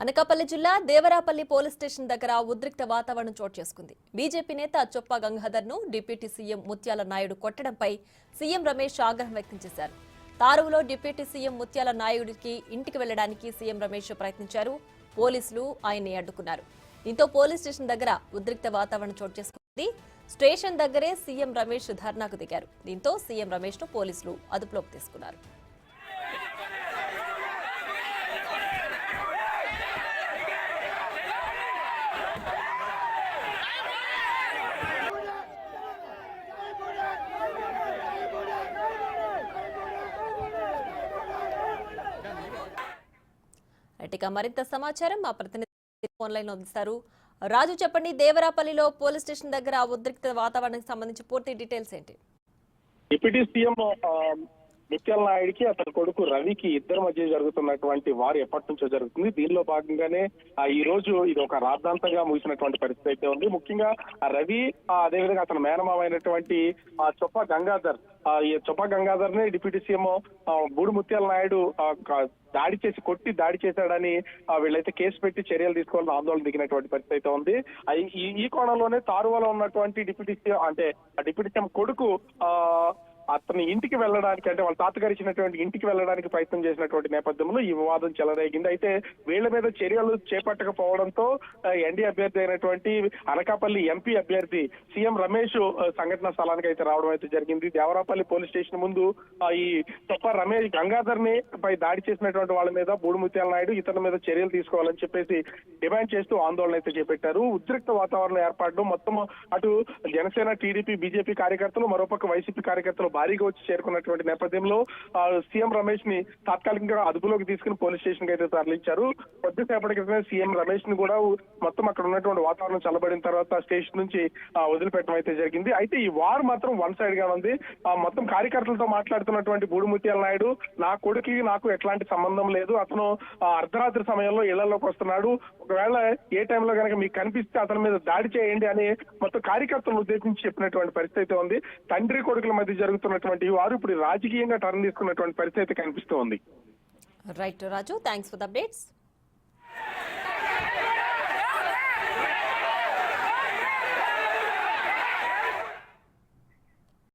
అనకాపల్లి జిల్లా Devarapalli police station దగ్గర ఉద్రిక్త వాతావరణం చోటు చేసుకుంది. బీజేపీ నేత చొప్పా గంగాధర్ ను డిప్యూటీ సీఎం ముత్యాల నాయుడు కొట్టడంపై సీఎం రమేష్ ఆగ్రహం వ్యక్తం చేశారు. తారువులో డిప్యూటీ సీఎం ముత్యాల నాయుడికి ఇంటికి వెళ్లడానికి సీఎం రమేష్ ప్రయత్నించారు. పోలీసులు ఆయన్ని అడ్డుకున్నారు. దీంతో పోలీస్ స్టేషన్ దగ్గర ఉద్రిక్త వాతావరణం చోటు చేసుకుంది. స్టేషన్ దగ్గరే సీఎం రమేష్ ధర్నాకు దిగారు. దీంతో సీఎం రమేష్ ను పోలీసులు అదుపులోకి తీసుకున్నారు. ఇక మరింత సమాచారం మా ప్రతినిధి ఆన్లైన్ లో అందిస్తారు. రాజు, చెప్పండి, దేవరాపల్లిలో పోలీస్ స్టేషన్ దగ్గర ఉద్రిక్త వాతావరణానికి సంబంధించి పూర్తి డీటెయిల్స్ ఏంటి? డిప్యూటీ సీఎం ముత్యాల నాయుడికి అతని కొడుకు రవికి ఇద్దరి మధ్య జరుగుతున్నటువంటి వారు ఎప్పటి నుంచో జరుగుతుంది. దీనిలో భాగంగానే ఈ రోజు ఇది ఒక రాద్ధాంతంగా ముగిసినటువంటి పరిస్థితి అయితే ఉంది. ముఖ్యంగా రవి అదేవిధంగా అతని మేనమామైనటువంటి చొప్పా గంగాధర్, ఈ చొప్పా గంగాధర్ ని డిప్యూటీ సీఎం బూడి ముత్యాల నాయుడు కొట్టి దాడి చేశాడని వీళ్ళైతే కేసు పెట్టి చర్యలు తీసుకోవాలని ఆందోళన దిగినటువంటి పరిస్థితి అయితే ఉంది. ఈ కోణంలోనే తారువలో ఉన్నటువంటి డిప్యూటీ సీఎం కొడుకు అతని ఇంటికి వెళ్ళడానికి, అంటే వాళ్ళ తాతగారు ఇచ్చినటువంటి ఇంటికి వెళ్ళడానికి ప్రయత్నం చేసినటువంటి నేపథ్యంలో ఈ వివాదం చెలరేగింది. అయితే వీళ్ల మీద చర్యలు చేపట్టకపోవడంతో ఎన్డీ అభ్యర్థి అయినటువంటి అనకాపల్లి ఎంపీ అభ్యర్థి సీఎం రమేష్ సంఘటనా స్థలానికి అయితే రావడం అయితే జరిగింది. దేవరాపల్లి పోలీస్ స్టేషన్ ముందు ఈ చొప్ప రమేష్ గంగాధర్ ని పై దాడి చేసినటువంటి వాళ్ళ మీద బూడి ముత్యాల నాయుడు ఇతని మీద చర్యలు తీసుకోవాలని చెప్పేసి డిమాండ్ చేస్తూ ఆందోళన అయితే చేపట్టారు. ఉద్రిక్త వాతావరణం ఏర్పడడం, మొత్తం అటు జనసేన, టీడీపీ, బీజేపీ కార్యకర్తలు, మరోపక్క వైసీపీ కార్యకర్తలు భారీగా వచ్చి చేరుకున్నటువంటి నేపథ్యంలో సీఎం రమేష్ ని తాత్కాలికంగా అదుపులోకి తీసుకుని పోలీస్ స్టేషన్ కి అయితే తరలించారు. కొద్దిసేపటి క్రితమే సీఎం రమేష్ ని కూడా మొత్తం అక్కడ ఉన్నటువంటి వాతావరణం చల్లబడిన తర్వాత స్టేషన్ నుంచి వదిలిపెట్టడం అయితే జరిగింది. అయితే ఈ వార్ మాత్రం వన్ సైడ్ గా ఉంది. మొత్తం కార్యకర్తలతో మాట్లాడుతున్నటువంటి బూడి ముత్యాల నాయుడు, నా కొడుకు నాకు ఎట్లాంటి సంబంధం లేదు, అతను అర్ధరాత్రి సమయంలో ఇళ్లలోకి వస్తున్నాడు, ఒకవేళ ఏ టైంలో కనుక మీకు కనిపిస్తే అతని మీద దాడి చేయండి అని మొత్తం కార్యకర్తలను ఉద్దేశించి చెప్పినటువంటి పరిస్థితి అయితే ఉంది. తండ్రి కొడుకుల మధ్య జరుగుతున్నటువంటి వారు ఇప్పుడు రాజకీయంగా టర్న్ తీసుకున్నటువంటి పరిస్థితి అయితే కనిపిస్తూ ఉంది. Right Raju, thanks for the updates.